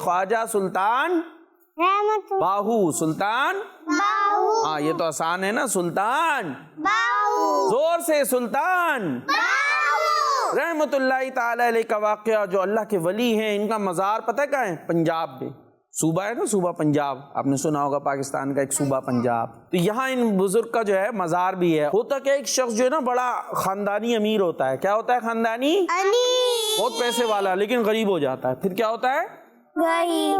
خواجہ سلطان رحمت باہو، سلطان باہو ہاں یہ تو آسان ہے نا، سلطان باہو زور سے، سلطان باہو رحمت اللہ تعالی علیہ کا واقعہ، جو اللہ کے ولی ہیں، ان کا مزار پتہ کہاں ہے؟ پنجاب میں، صوبہ ہے نا، صوبہ پنجاب، آپ نے سنا ہوگا پاکستان کا ایک صوبہ پنجاب، تو یہاں ان بزرگ کا جو ہے مزار بھی ہے۔ ہوتا کہ ایک شخص جو ہے نا بڑا خاندانی امیر ہوتا ہے، کیا ہوتا ہے خاندانی؟ بہت پیسے والا، لیکن غریب ہو جاتا ہے، پھر کیا ہوتا ہے؟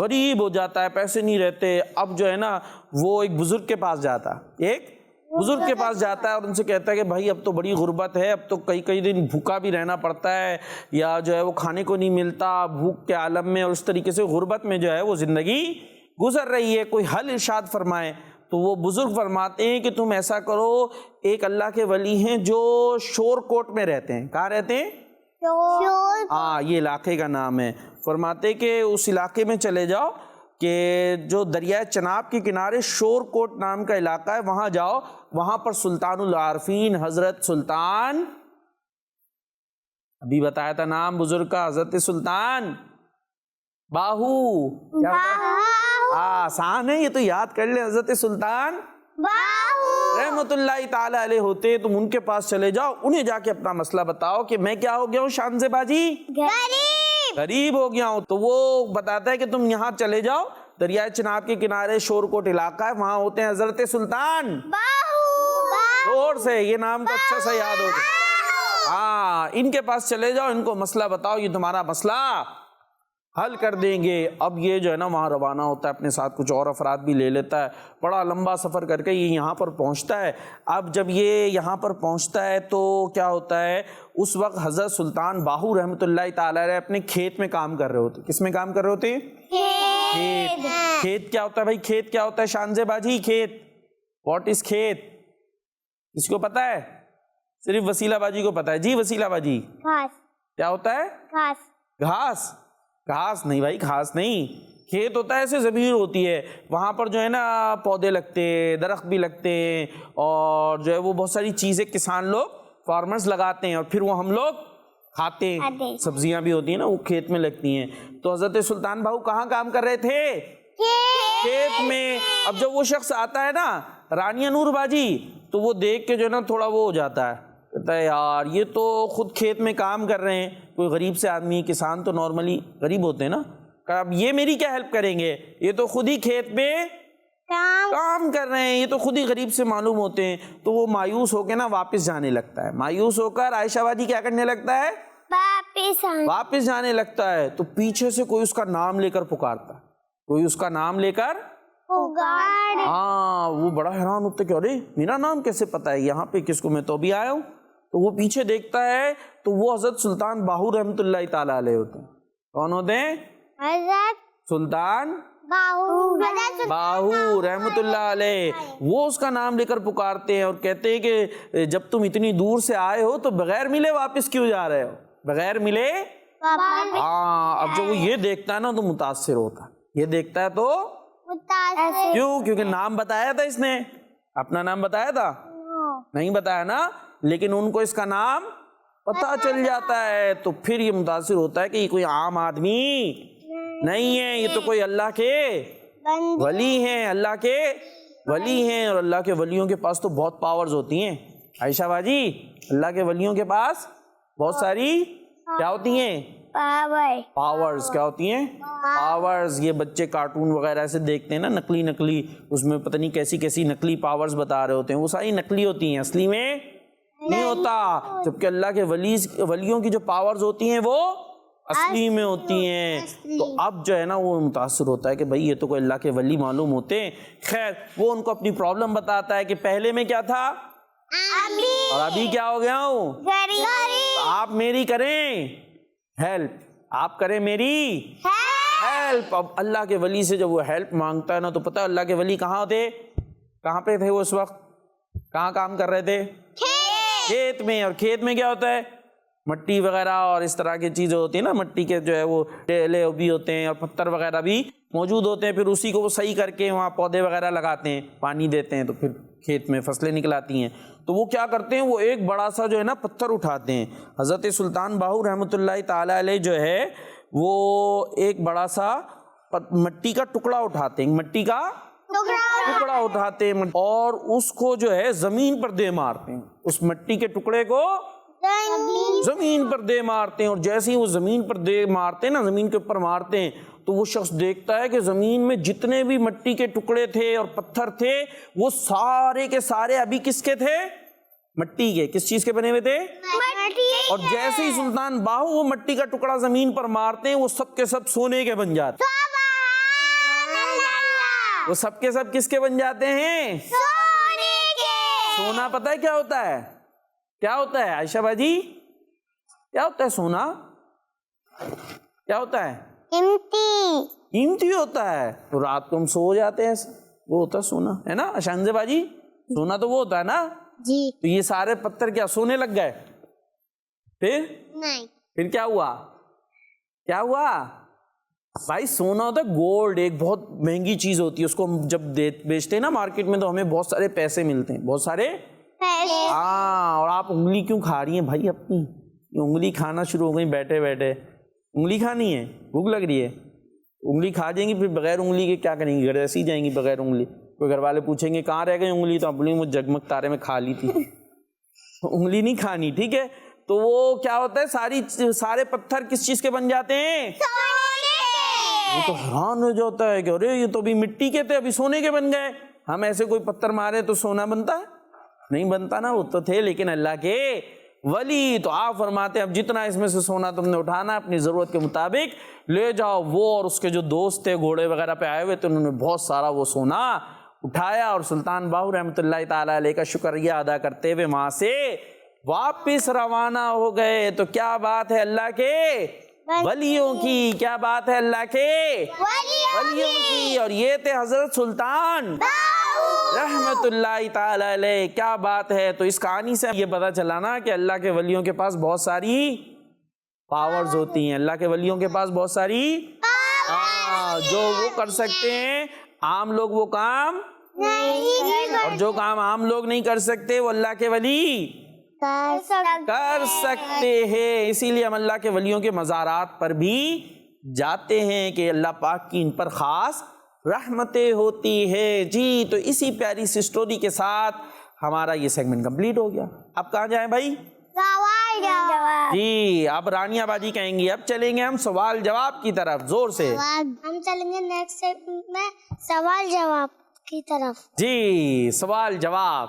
غریب ہو جاتا ہے، پیسے نہیں رہتے۔ اب جو ہے نا وہ ایک بزرگ کے پاس جاتا ہے، ایک بزرگ کے پاس جاتا ہے اور ان سے کہتا ہے کہ بھائی اب تو بڑی غربت ہے، اب تو کئی دن بھوکا بھی رہنا پڑتا ہے، یا جو ہے وہ کھانے کو نہیں ملتا، بھوک کے عالم میں، اور اس طریقے سے غربت میں جو ہے وہ زندگی گزر رہی ہے، کوئی حل ارشاد فرمائے۔ تو وہ بزرگ فرماتے ہیں کہ تم ایسا کرو، ایک اللہ کے ولی ہیں جو شور کوٹ میں رہتے ہیں، کہاں رہتے ہیں؟ ہاں یہ علاقے کا نام ہے۔ فرماتے کہ اس علاقے میں چلے جاؤ کہ جو دریائے چناب کے کنارے شور کوٹ نام کا علاقہ ہے، وہاں جاؤ، وہاں پر سلطان العارفین حضرت سلطان، ابھی بتایا تھا نام بزرگ کا، حضرت سلطان باہو، کیا آسان ہے یہ تو، یاد کر لیں، حضرت سلطان رحمت اللہ تعالی علیہ ہوتے، تم ان کے پاس چلے جاؤ، انہیں جا کے اپنا مسئلہ بتاؤ کہ میں کیا ہو گیا ہوں شان سے باجی، غریب ہو گیا ہوں۔ تو وہ بتاتا ہے کہ تم یہاں چلے جاؤ، دریائے چناب کے کنارے شور کوٹ علاقہ ہے، وہاں ہوتے ہیں حضرت سلطان زور سے، یہ نام کو اچھا سا یاد ہوگا، ہاں ان کے پاس چلے جاؤ، ان کو مسئلہ بتاؤ، یہ تمہارا مسئلہ حل کر دیں گے۔ اب یہ جو ہے نا وہاں روانہ ہوتا ہے، اپنے ساتھ کچھ اور افراد بھی لے لیتا ہے، بڑا لمبا سفر کر کے یہ یہاں پر پہنچتا ہے۔ اب جب یہ یہاں پر پہنچتا ہے تو کیا ہوتا ہے، اس وقت حضرت سلطان باہو رحمۃ اللہ تعالی علیہ اپنے کھیت میں کام کر رہے ہوتے۔ کس میں کام کر رہے ہوتے؟ کھیت کیا ہوتا ہے بھائی؟ کھیت کیا ہوتا ہے شانزے باجی؟ کھیت، واٹ از کھیت؟ کس کو پتا ہے؟ صرف وسیلہ باجی کو پتا ہے۔ جی وسیلہ باجی، کیا ہوتا ہے؟ گھاس؟ گھاس نہیں بھائی، گھاس نہیں، کھیت ہوتا ہے ایسے زمین ہوتی ہے، وہاں پر جو ہے نا پودے لگتے ہیں، درخت بھی لگتے ہیں، اور جو ہے وہ بہت ساری چیزیں کسان لوگ، فارمرز لگاتے ہیں، اور پھر وہ ہم لوگ کھاتے ہیں، سبزیاں بھی ہوتی ہیں نا وہ کھیت میں لگتی ہیں۔ تو حضرت سلطان باہو کہاں کام کر رہے تھے؟ کھیت میں۔ اب جب وہ شخص آتا ہے نا رانیہ نور باجی، تو وہ دیکھ کے جو ہے نا تھوڑا وہ ہو جاتا ہے، کہتا ہے یار یہ تو خود کھیت میں کام کر رہے ہیں، کوئی غریب سے آدمی، کسان تو نارملی غریب ہوتے ہیں نا، کہ اب یہ میری کیا ہیلپ کریں گے، یہ تو خود ہی کھیت میں کام کر رہے ہیں، یہ تو خود ہی غریب سے معلوم ہوتے ہیں۔ تو وہ مایوس ہو کے نا واپس جانے لگتا ہے، مایوس ہو کر عائشہ باجی کیا کرنے لگتا ہے؟ واپس جانے لگتا ہے۔ تو پیچھے سے کوئی اس کا نام لے کر پکارتا ہے، کوئی اس کا نام لے کر، ہاں وہ بڑا حیران ہوتا ہے کہ ارے میرا نام کیسے پتا ہے یہاں پہ، کس کو، میں تو ابھی آیا ہوں۔ تو وہ پیچھے دیکھتا ہے تو وہ حضرت سلطان باہو رحمۃ اللہ تعالی علیہ ہوتے ہیں۔ کون ہوتے ہیں؟ حضرت سلطان باہو رحمۃ اللہ علیہ۔ وہ اس کا نام لے کر پکارتے ہیں اور کہتے ہیں کہ جب تم اتنی دور سے آئے ہو تو بغیر ملے واپس کیوں جا رہے ہو؟ بغیر ملے، ہاں اب جب وہ یہ دیکھتا ہے نا تو متاثر ہوتا ہے، یہ دیکھتا ہے تو کیوں؟ کیونکہ نام بتایا تھا اس نے، اپنا نام بتایا تھا؟ نہیں بتایا نا، لیکن ان کو اس کا نام پتہ چل جاتا ہے، تو پھر یہ متاثر ہوتا ہے کہ یہ کوئی عام آدمی نہیں ہے، یہ تو کوئی اللہ کے ولی ہیں، اللہ کے ولی ہیں، اور اللہ کے ولیوں کے پاس تو بہت پاورز ہوتی ہیں عائشہ باجی، اللہ کے ولیوں کے پاس بہت ساری کیا ہوتی ہیں؟ پاورز۔ کیا ہوتی ہیں؟ پاورز۔ یہ بچے کارٹون وغیرہ سے دیکھتے ہیں نا، نقلی، اس میں پتہ نہیں کیسی کیسی نقلی پاورز بتا رہے ہوتے ہیں، وہ ساری نقلی ہوتی ہیں، اصلی میں نہیں ہوتا۔ جبکہ اللہ کے ولیوں کی جو پاورز ہوتی ہیں وہ اصلی میں ہوتی ہیں۔ تو اب جو ہے نا وہ متاثر ہوتا ہے کہ بھائی یہ تو کوئی اللہ کے ولی معلوم ہوتے ہیں۔ خیر وہ ان کو اپنی پرابلم بتاتا ہے کہ پہلے میں کیا تھا اور ابھی کیا ہو گیا ہوں، آپ میری کریں ہیلپ، آپ کریں میری ہیلپ۔ اب اللہ کے ولی سے جب وہ ہیلپ مانگتا ہے نا تو پتہ ہے اللہ کے ولی کہاں تھے، کہاں پہ تھے وہ اس وقت، کہاں کام کر رہے تھے؟ کھیت میں۔ اور کھیت میں کیا ہوتا ہے؟ مٹی وغیرہ اور اس طرح کی چیزیں ہوتی ہیں نا، مٹی کے جو ہے وہ ڈیلے بھی ہوتے ہیں اور پتھر وغیرہ بھی موجود ہوتے ہیں، پھر اسی کو وہ صحیح کر کے وہاں پودے وغیرہ لگاتے ہیں، پانی دیتے ہیں، تو پھر کھیت میں فصلیں نکلاتی ہیں۔ تو وہ کیا کرتے ہیں, وہ ایک بڑا سا جو ہے نا پتھر اٹھاتے ہیں. حضرت سلطان باہو رحمۃ اللہ تعالیٰ علیہ جو ہے وہ ایک بڑا سا مٹی کا ٹکڑا اٹھاتے ہیں, مٹی کا ٹکڑا اٹھاتے ہیں اور اس کو جو ہے زمین پر دے مارتے ہیں, اس مٹی کے ٹکڑے کو زمین پر دے مارتے ہیں. اور جیسے ہی وہ زمین پر دے مارتے ہیں نا, زمین کے اوپر مارتے ہیں, تو وہ شخص دیکھتا ہے کہ زمین میں جتنے بھی مٹی کے ٹکڑے تھے اور پتھر تھے وہ سارے کے سارے ابھی کس کے تھے, مٹی کے. کس چیز کے بنے ہوئے تھے, اور جیسے ہی سلطان باہو وہ مٹی کا ٹکڑا زمین پر مارتے ہیں وہ سب کے سب سونے کے بن جاتے ہیں. وہ سب کے سب کس کے بن جاتے ہیں, سونا. پتہ ہے کیا ہوتا ہے, کیا ہوتا ہے عائشہ باجی, کیا ہوتا ہے سونا, کیا ہوتا ہے, قیمتی ہوتا ہے. تو رات کو ہم سو جاتے ہیں, وہ ہوتا ہے سونا, ہے نا شانزہ باجی, سونا تو وہ ہوتا ہے نا جی. تو یہ سارے پتھر کیا سونے لگ گئے, پھر کیا ہوا, کیا ہوا بھائی, سونا ہوتا ہے گولڈ, ایک بہت مہنگی چیز ہوتی ہے, اس کو ہم جب بیچتے ہیں نا مارکیٹ میں تو ہمیں بہت سارے پیسے ملتے ہیں, بہت سارے. ہاں, اور آپ انگلی کیوں کھا رہی ہیں بھائی اپنی, یہ انگلی کھانا شروع ہو گئی بیٹھے بیٹھے, انگلی کھانی ہے, بھوک لگ رہی ہے, انگلی کھا جائیں گی, پھر بغیر انگلی کے کیا کریں گی, گھر ایسی جائیں گی بغیر انگلی. کوئی گھر والے پوچھیں گے کہاں رہ گئی انگلی, تو آپ بولیں وہ جگمگ تارے میں کھا لی تھی. انگلی نہیں کھانی, ٹھیک ہے. تو وہ کیا ہوتا ہے, سارے پتھر کس چیز کے بن جاتے ہیں, وہ تو حیران ہو جاتا ہے کہ ارے یہ تو ابھی مٹی کے تھے ابھی سونے کے بن گئے. ہم ایسے کوئی پتھر مارے تو سونا بنتا ہے, نہیں بنتا نا, وہ تو تھے لیکن اللہ کے ولی. تو آپ فرماتے ہیں اب جتنا اس میں سے سونا تم نے اٹھانا اپنی ضرورت کے مطابق لے جاؤ. وہ اور اس کے جو دوست تھے گھوڑے وغیرہ پہ آئے ہوئے تھے, انہوں نے بہت سارا وہ سونا اٹھایا, اور سلطان باہو رحمۃ اللہ تعالیٰ علیہ کا شکریہ ادا کرتے ہوئے وہاں سے واپس روانہ ہو گئے. تو کیا بات ہے اللہ کے ولیوں کی, کیا بات ہے اللہ کے ولیوں کی. اور یہ تھے حضرت سلطان رحمت اللہ تعالی علیہ, کیا بات ہے. تو اس کہانی سے یہ پتا چلا نا کہ اللہ کے ولیوں کے پاس بہت ساری پاورز ہوتی ہیں, اللہ کے ولیوں کے پاس بہت ساری جو وہ کر سکتے ہیں عام لوگ وہ کام, اور جو کام عام لوگ نہیں کر سکتے وہ اللہ کے ولی کر سکتے ہیں. اسی لیے ہم اللہ کے ولیوں کے مزارات پر بھی جاتے ہیں کہ اللہ پاک کی ان پر خاص رحمتیں ہوتی ہے. جی, تو اسی پیاری سی سٹوری کے ساتھ ہمارا یہ سیگمنٹ کمپلیٹ ہو گیا. اب کہاں جائیں بھائی, جی اب رانیہ باجی کہیں گی اب چلیں گے ہم سوال جواب کی طرف, زور سے ہم چلیں گے نیکسٹ سیگمنٹ میں سوال جواب کی طرف. جی سوال جواب.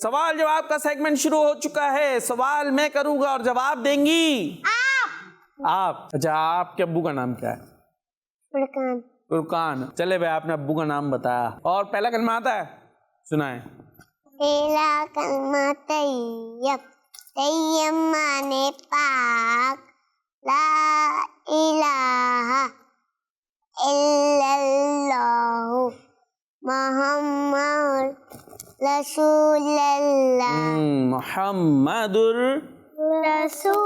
سوال جواب کا سیگمنٹ شروع ہو چکا ہے. سوال میں کروں گا اور جواب دیں گی آپ. اچھا, آپ کے ابو کا نام کیا ہے؟ فرقان. چلے بھائی آپ نے ابو کا نام بتایا, اور پہلا کلمہ آتا ہے, سنائیں. پہلا کلمہ طیب, طیب مانے پاک, لا الہ الا اللہ محمد رسول اللہ. محمد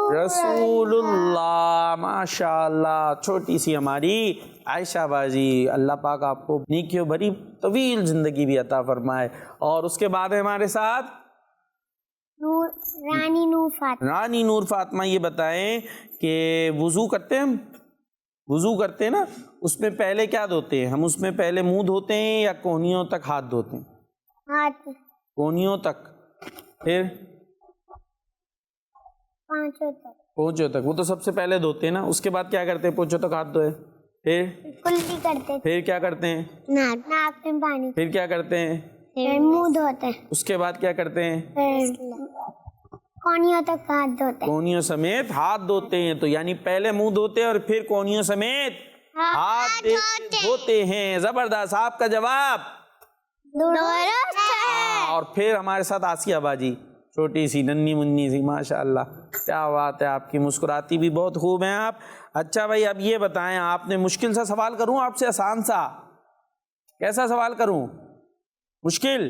رسول اللہ. ماشاء اللہ, چھوٹی سی ہماری عائشہ باجی, اللہ پاک آپ کو نیکیوں بھری طویل زندگی بھی عطا فرمائے. اور اس کے بعد ہے ہمارے ساتھ رانی نور فاطمہ. رانی نور فاطمہ. یہ بتائیں کہ وضو کرتے ہیں, ہم وضو کرتے ہیں نا, اس میں پہلے کیا دھوتے ہیں ہم, اس میں پہلے منہ دھوتے ہیں یا کونیوں تک ہاتھ دھوتے ہیں؟ ہاتھ. کونیوں تک, پھر پونچھوں تک. وہ تو سب سے پہلے دھوتے ہیں نا, اس کے بعد کیا کرتے ہیں, پونچھوں تک ہاتھ دھوئے, پھر کلفی کرتے, پھر کیا کرتے ہیں, ناک میں پانی, پھر کیا کرتے ہیں, منہ دھوتے ہیں, اس کے بعد کیا کرتے ہیں, کونیوں تک ہاتھ دھوتے ہیں, کونیوں سمیت ہاتھ دھوتے ہیں. تو یعنی پہلے منہ دھوتے ہیں اور پھر کونیوں سمیت ہاتھ دھوتے ہیں. زبردست, آپ کا جواب درست ہے. اور پھر ہمارے ساتھ آسیہ باجی, چھوٹی سی ننھی منی سی, ماشاء اللہ کیا بات ہے, آپ کی مسکراتی بھی بہت خوب ہیں آپ. اچھا بھائی اب یہ بتائیں, آپ نے مشکل سا سوال کروں آپ سے, آسان سا, کیسا سوال کروں, مشکل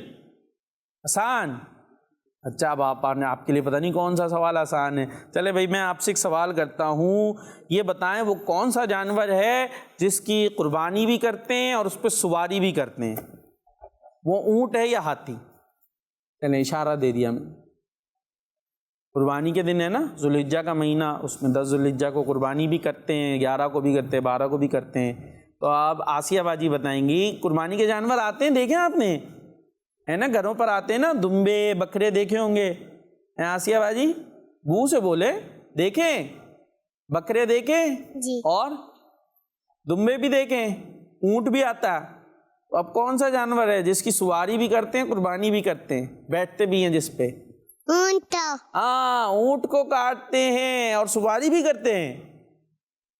آسان؟ اچھا اب آپ کے لیے پتہ نہیں کون سا سوال آسان ہے. چلے بھائی میں آپ سے ایک سوال کرتا ہوں, یہ بتائیں وہ کون سا جانور ہے جس کی قربانی بھی کرتے ہیں اور اس پہ سواری بھی کرتے ہیں؟ وہ اونٹ ہے یا ہاتھی؟ چلیں اشارہ دے دیا میں. قربانی کے دن ہے نا, ذوالحجہ کا مہینہ, اس میں 10 ذوالحجہ کو قربانی بھی کرتے ہیں, 11 کو بھی کرتے ہیں, 12 کو بھی کرتے ہیں. تو اب آسیہ باجی بتائیں گی قربانی کے جانور آتے ہیں, دیکھیں آپ نے, ہے نا گھروں پر آتے ہیں نا, دمبے بکرے دیکھے ہوں گے. آسیہ باجی بو سے بولے, دیکھیں بکرے دیکھیں جی. اور دمبے بھی دیکھیں, اونٹ بھی آتا ہے. تو اب کون سا جانور ہے جس کی سواری بھی کرتے ہیں قربانی بھی کرتے ہیں, بیٹھتے بھی ہیں جس پہ؟ اونٹ. ہاں اونٹ کو کاٹتے ہیں اور سواری بھی کرتے ہیں,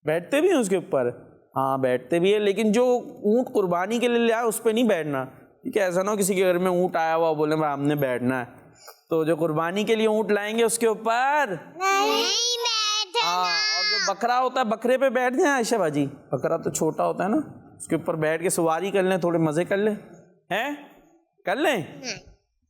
بیٹھتے بھی ہیں اس کے اوپر. ہاں بیٹھتے بھی ہیں, لیکن جو اونٹ قربانی کے لیے لیا اس پہ نہیں بیٹھنا, ٹھیک ہے؟ ایسا نہ ہو کسی کے گھر میں اونٹ آیا ہوا بولے بھائی ہم نے بیٹھنا ہے, تو جو قربانی کے لیے اونٹ لائیں گے اس کے اوپر نہیں بیٹھنا. ہاں, اور جو بکرا ہوتا ہے بکرے پہ بیٹھ جائیں عائشہ باجی, بکرا تو چھوٹا ہوتا ہے نا, اس کے اوپر بیٹھ کے سواری کر لیں, تھوڑے مزے کر لیں, ہیں کر لیں؟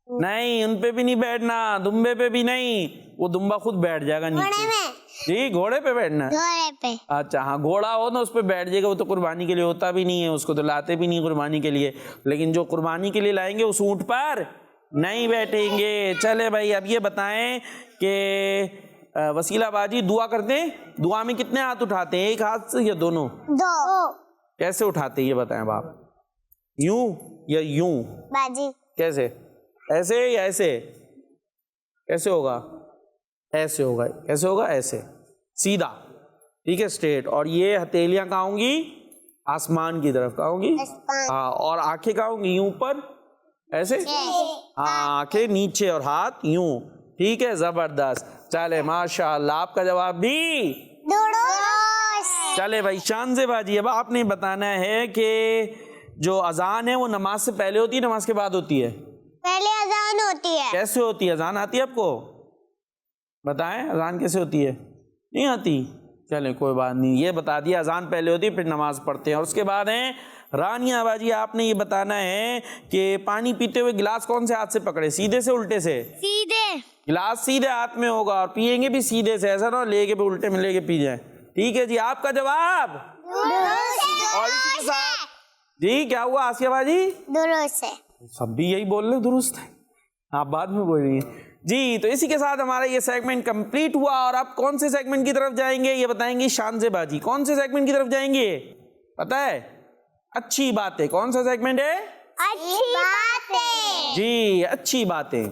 نہیں ان پہ بھی نہیں بیٹھنا, دمبے پہ بھی نہیں, وہ دمبا خود بیٹھ جائے گا نیچے. جی گھوڑے پہ بیٹھنا ہے. گھوڑے پہ. اچھا ہاں گھوڑا ہو نا اس پہ بیٹھ جائے گا, وہ تو قربانی کے لیے ہوتا بھی نہیں ہے, اس کو تو لاتے بھی نہیں قربانی کے لیے, لیکن جو قربانی کے لیے لائیں گے اس اونٹ پر نہیں بیٹھیں گے. چلے بھائی اب یہ بتائیں کہ وسیلہ باجی دعا کرتے ہیں, دعا میں کتنے ہاتھ اٹھاتے ہیں, ایک ہاتھ سے یا دونوں؟ 2. کیسے اٹھاتے ہیں یہ بتائیں باپ, یوں یا یوں؟ باجی کیسے, ایسے یا ایسے؟ کیسے ہوگا؟ ایسے ہوگا. کیسے ہوگا؟ ایسے سیدھا, ٹھیک ہے اسٹریٹ. اور یہ ہتھیلیاں کہاں ہوں گی؟ آسمان کی طرف. کہاں ہوں گی؟ ہاں. اور آنکھیں کہاں ہوں گی؟ یوں اوپر ایسے, ہاں آنکھیں نیچے اور ہاتھ یوں, ٹھیک ہے زبردست. چلے ماشاء اللہ آپ کا جواب بھی درست. چلے بھائی شانزے باجی اب آپ نے بتانا ہے کہ جو اذان ہے وہ نماز سے پہلے ہوتی ہے نماز کے بعد ہوتی ہے؟ پہلے اذان ہوتی ہے. کیسے ہوتی ہے؟ اذان آتی ہے آپ کو؟ بتائیں اذان کیسے ہوتی ہے؟ نہیں آتی؟ چلیں کوئی بات نہیں, یہ بتا دیا اذان پہلے ہوتی ہے پھر نماز پڑھتے ہیں. اور اس کے بعد ہیں رانیہ باجی, آپ نے یہ بتانا ہے کہ پانی پیتے ہوئے گلاس کون سے ہاتھ سے پکڑے, سیدھے سے الٹے سے؟ سیدھے. گلاس سیدھے ہاتھ میں ہوگا اور پیئیں گے بھی سیدھے سے, ایسا نہ ہو لے کے بھی الٹے میں لے کے پی جائیں. ٹھیک ہے جی آپ کا جواب درست. اور اسی کے ساتھ جی کیا ہوا آسیہ باجی؟ درست ہے. سب بھی یہی بول رہے درست ہے, آپ بعد میں بول رہی ہیں جی. تو اسی کے ساتھ ہمارا یہ سیگمنٹ کمپلیٹ ہوا, اور آپ کون سے سیگمنٹ کی طرف جائیں گے یہ بتائیں گی شانزے باجی. کون سے سیگمنٹ کی طرف جائیں گے پتہ ہے؟ اچھی باتیں. کون سا سیگمنٹ ہے؟ اچھی باتیں. جی اچھی باتیں.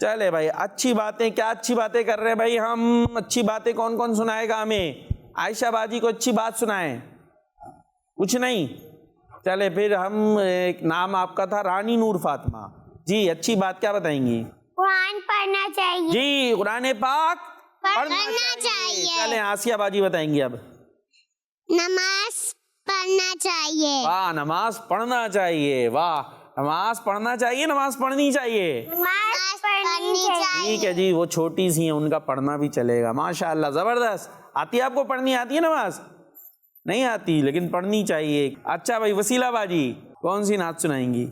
چلے بھائی اچھی باتیں, کیا اچھی باتیں کر رہے ہیں بھائی ہم؟ اچھی باتیں کون کون سنائے گا ہمیں؟ عائشہ باجی کو اچھی بات سنائیں. کچھ نہیں؟ چلے پھر ہم, ایک نام آپ کا تھا رانی نور فاطمہ جی, اچھی بات کیا بتائیں گی؟ قرآن پڑھنا چاہیے. جی قرآن پاک پڑھنا چاہیے. چلیں آسیہ باجی بتائیں گی اب. نماز پڑھنا چاہیے. واہ نماز پڑھنا چاہیے, واہ نماز پڑھنا چاہیے, نماز پڑھنی چاہیے. نماز پڑھنی چاہیے. ٹھیک ہے جی, وہ چھوٹی سی ہیں ان کا پڑھنا بھی چلے گا. ماشاء اللہ زبردست. آتی ہے آپ کو پڑھنی؟ آتی ہے نماز؟ نہیں آتی لیکن پڑھنی چاہیے. اچھا بھائی وسیلہ باجی کون سی نعت سنائیں گی؟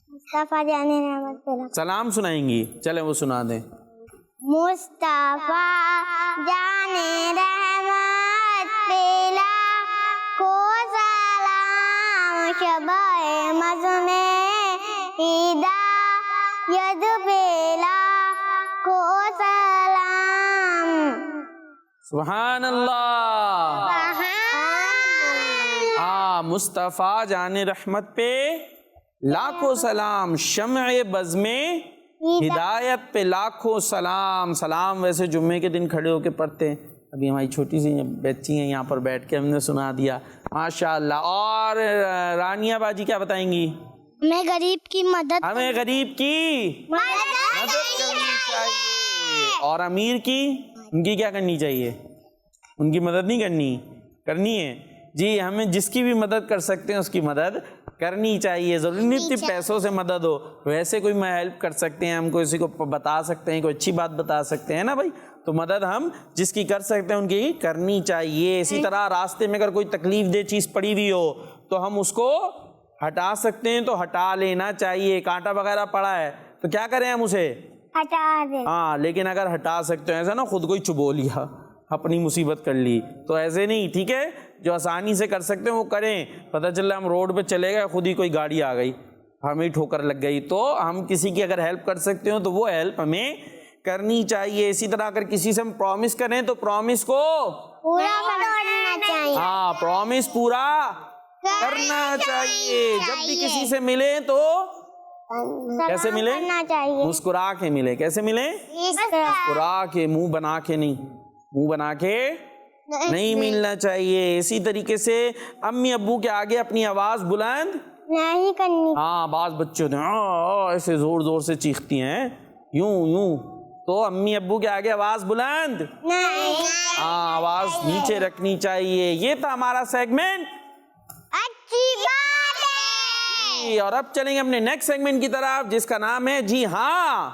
مصطفیٰ جان رحمت. سلام سنائیں گی, چلیں وہ سنا دیں. مصطفیٰ جان رحمت پلا کو سلام, شبہ مزنے ہدایت پلا کو سلام. سبحان اللہ. ہاں مصطفیٰ جان رحمت پہ لاکھوں سلام, شمع بز میں ہدایت پہ لاکھوں سلام. سلام ویسے جمعے کے دن کھڑے ہو کے پڑھتے ہیں, ابھی ہماری چھوٹی سی بچی ہیں یہاں پر بیٹھ کے ہم نے سنا دیا ماشاء اللہ. اور رانیہ باجی کیا بتائیں گی؟ ہمیں غریب کی مدد ہمیں غریب کی مدد کرنی چاہیے. اور امیر کی, ان کی کیا کرنی چاہیے؟ ان کی مدد نہیں کرنی ہے جی. ہمیں جس کی بھی مدد کر سکتے ہیں اس کی مدد کرنی چاہیے. ضروری نہیں کہ پیسوں سے مدد ہو, ویسے کوئی میں ہیلپ کر سکتے ہیں, ہم کسی کو بتا سکتے ہیں, کوئی اچھی بات بتا سکتے ہیں نا بھائی, تو مدد ہم جس کی کر سکتے ہیں ان کی کرنی چاہیے. اسی طرح راستے میں اگر کوئی تکلیف دہ چیز پڑی ہوئی ہو تو ہم اس کو ہٹا سکتے ہیں تو ہٹا لینا چاہیے. کانٹا وغیرہ پڑا ہے تو کیا کریں ہم اسے ہٹا دے. ہاں, لیکن اگر ہٹا سکتے ہیں ایسا نا خود کو ہی چبو لیا, اپنی مصیبت کر لی, تو ایسے نہیں, ٹھیک ہے. جو آسانی سے کر سکتے ہیں وہ کریں. پتہ چل رہا ہم روڈ پہ چلے گئے, خود ہی کوئی گاڑی آ گئی, ہمیں ٹھوکر لگ گئی, تو ہم کسی کی اگر ہیلپ کر سکتے ہو تو وہ ہیلپ ہمیں کرنی چاہیے. اسی طرح اگر کسی سے ہم پرومس کریں تو پرومس کو پورا کرنا چاہیے. ہاں, پرومس پورا کرنا چاہیے. جب بھی کسی سے ملے تو کیسے ملے؟ کرنا چاہیے. مسکرا کے ملے. کیسے ملے؟ مسکرا کے, منہ بنا کے نہیں, منہ بنا کے نہیں ملنا چاہیے. اسی طریقے سے امی ابو کے آگے اپنی آواز بلند نہیں کرنی. ہاں, بعض بچے ہوتے ہیں ایسے زور زور سے چیختی ہیں یوں یوں, تو امی ابو کے آگے آواز بلند نہیں. ہاں, آواز نیچے رکھنی چاہیے. یہ تھا ہمارا سیگمنٹ. اچھی بات ہے. اور اب چلیں گے اپنے نیکسٹ سیگمنٹ کی طرف جس کا نام ہے جی ہاں.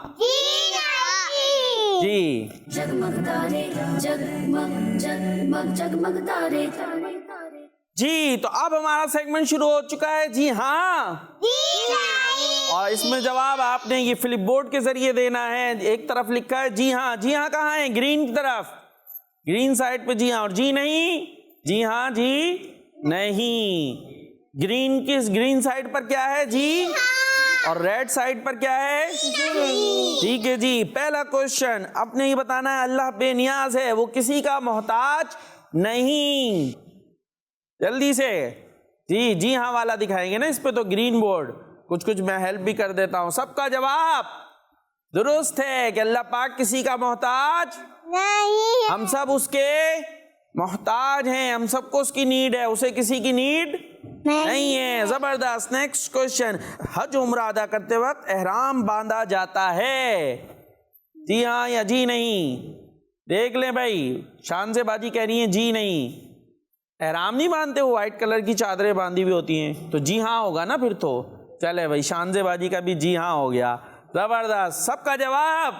جی جگمگ تارے جگمگ جگمگ جگمگ تارے. جی, تو اب ہمارا سیگمنٹ شروع ہو چکا ہے جی ہاں, اور اس میں جواب آپ نے یہ فلپ بورڈ کے ذریعے دینا ہے. ایک طرف لکھا ہے جی ہاں. جی ہاں کہاں ہے؟ گرین کی طرف, گرین سائڈ پہ جی ہاں, اور جی نہیں, جی ہاں جی نہیں. گرین سائڈ پر کیا ہے؟ جی, اور ریڈ سائڈ پر کیا ہے؟ ٹھیک ہے جی. پہلا کوشچن آپ نے یہ بتانا ہے اللہ بے نیاز ہے, وہ کسی کا محتاج نہیں. جلدی سے جی, جی ہاں والا دکھائیں گے نا اس پہ, تو گرین بورڈ, کچھ میں ہیلپ بھی کر دیتا ہوں. سب کا جواب درست ہے کہ اللہ پاک کسی کا محتاج نہیں. ہم سب اس کے محتاج ہیں, ہم سب کو اس کی نیڈ ہے, اسے کسی کی نیڈ نہیں ہے. زبردست. نیکسٹ کوشچن, حج عمرہ ادا کرتے وقت احرام باندھا جاتا ہے, جی ہاں یا جی نہیں؟ دیکھ لیں بھائی, شان سے باجی کہہ رہی ہیں جی نہیں, احرام نہیں باندھتے, وہ وائٹ کلر کی چادریں باندھی ہوئی ہوتی ہیں, تو جی ہاں ہوگا نا پھر تو. چلے بھائی, شان سے باجی کا بھی جی ہاں ہو گیا. زبردست. سب کا جواب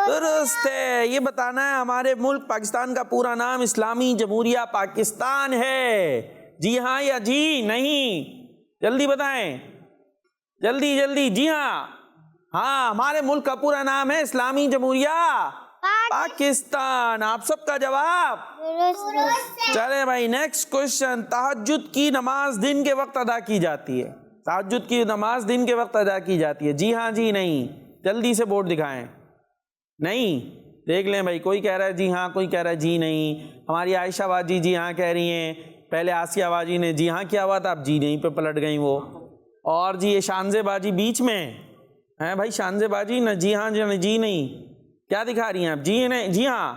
درست ہے. یہ بتانا ہے ہمارے ملک پاکستان کا پورا نام اسلامی جمہوریہ پاکستان ہے, جی ہاں یا جی نہیں؟ جلدی بتائیں, جلدی جلدی. جی ہاں, ہاں, ہمارے ملک کا پورا نام ہے اسلامی جمہوریہ پاکستان. آپ سب کا جواب چلے بھائی. نیکسٹ کوشچن, تہجد کی نماز دن کے وقت ادا کی جاتی ہے, تہجد کی نماز دن کے وقت ادا کی جاتی ہے, جی ہاں جی نہیں؟ جلدی سے بورڈ دکھائیں. نہیں؟ دیکھ لیں بھائی, کوئی کہہ رہا ہے جی ہاں, کوئی کہہ رہا ہے جی نہیں. ہماری عائشہ باجی جی ہاں کہہ رہی ہیں, پہلے آسیہ باجی نے جی ہاں کیا ہوا تھا, اب جی نہیں پہ پلٹ گئیں وہ. اور جی یہ شانزے باجی بیچ میں ہیں بھائی, شانزے باجی نہ جی ہاں جی نہیں, کیا دکھا رہی ہیں آپ؟ جی نہیں, جی ہاں.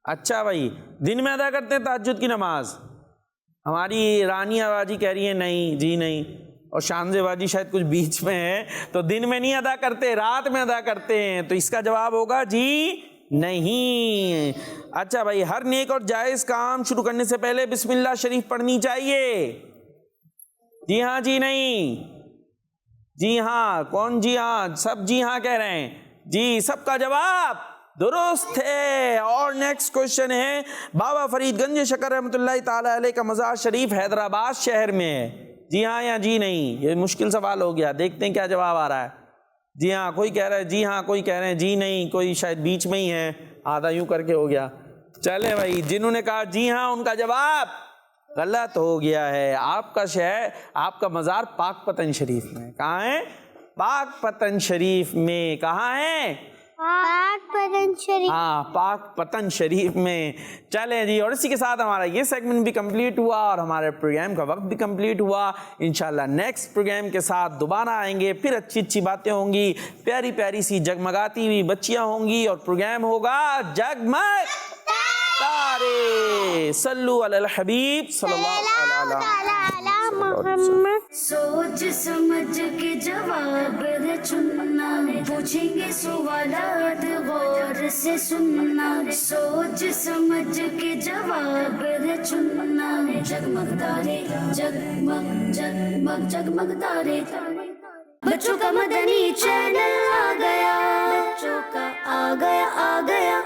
اچھا بھائی, دن میں ادا کرتے ہیں تہجد کی نماز. ہماری رانیہ باجی کہہ رہی ہے نہیں, جی نہیں. اور شانزے باجی شاید کچھ بیچ میں ہے, تو دن میں نہیں ادا کرتے, رات میں ادا کرتے ہیں, تو اس کا جواب ہوگا جی نہیں. اچھا بھائی, ہر نیک اور جائز کام شروع کرنے سے پہلے بسم اللہ شریف پڑھنی چاہیے, جی ہاں جی نہیں؟ جی ہاں. کون جی ہاں؟ سب جی ہاں کہہ رہے ہیں. جی, سب کا جواب درست ہے. اور نیکسٹ کوشچن ہے, بابا فرید گنج شکر رحمۃ اللہ تعالی علیہ کا مزار شریف حیدرآباد شہر میں ہے, جی ہاں یا جی نہیں؟ یہ مشکل سوال ہو گیا, دیکھتے ہیں کیا جواب آ رہا ہے. جی ہاں, کوئی کہہ رہا ہے جی ہاں, کوئی کہہ رہے ہیں جی نہیں, کوئی شاید بیچ میں ہی ہے, آدھا یوں کر کے ہو گیا. چلے بھائی, جنہوں نے کہا جی ہاں ان کا جواب غلط ہو گیا ہے. آپ کا شہر, آپ کا مزار پاک پتن شریف میں. کہاں ہے؟ پاک پتن شریف میں. کہاں ہے؟ پاک پتن شریف. ہاں, پاک پتن شریف میں. چلیں جی, اور اسی کے ساتھ ہمارا یہ سیگمنٹ بھی کمپلیٹ ہوا اور ہمارے پروگرام کا وقت بھی کمپلیٹ ہوا. انشاءاللہ نیکسٹ پروگرام کے ساتھ دوبارہ آئیں گے, پھر اچھی اچھی باتیں ہوں گی, پیاری پیاری سی جگمگاتی ہوئی بچیاں ہوں گی, اور پروگرام ہوگا جگمگ تارے. صلو علی الحبیب صلی اللہ علیہ وسلم. سوچ سمجھ کے جواب ہے چننا, پوچھیں گے سوالات غور سے سننا. سوچ سمجھ کے جواب ہے چننا, جگمگ تارے جگمگ جگمگ جگمگ تارے. بچوں کا مدنی چینل آ گیا, بچوں کا آ گیا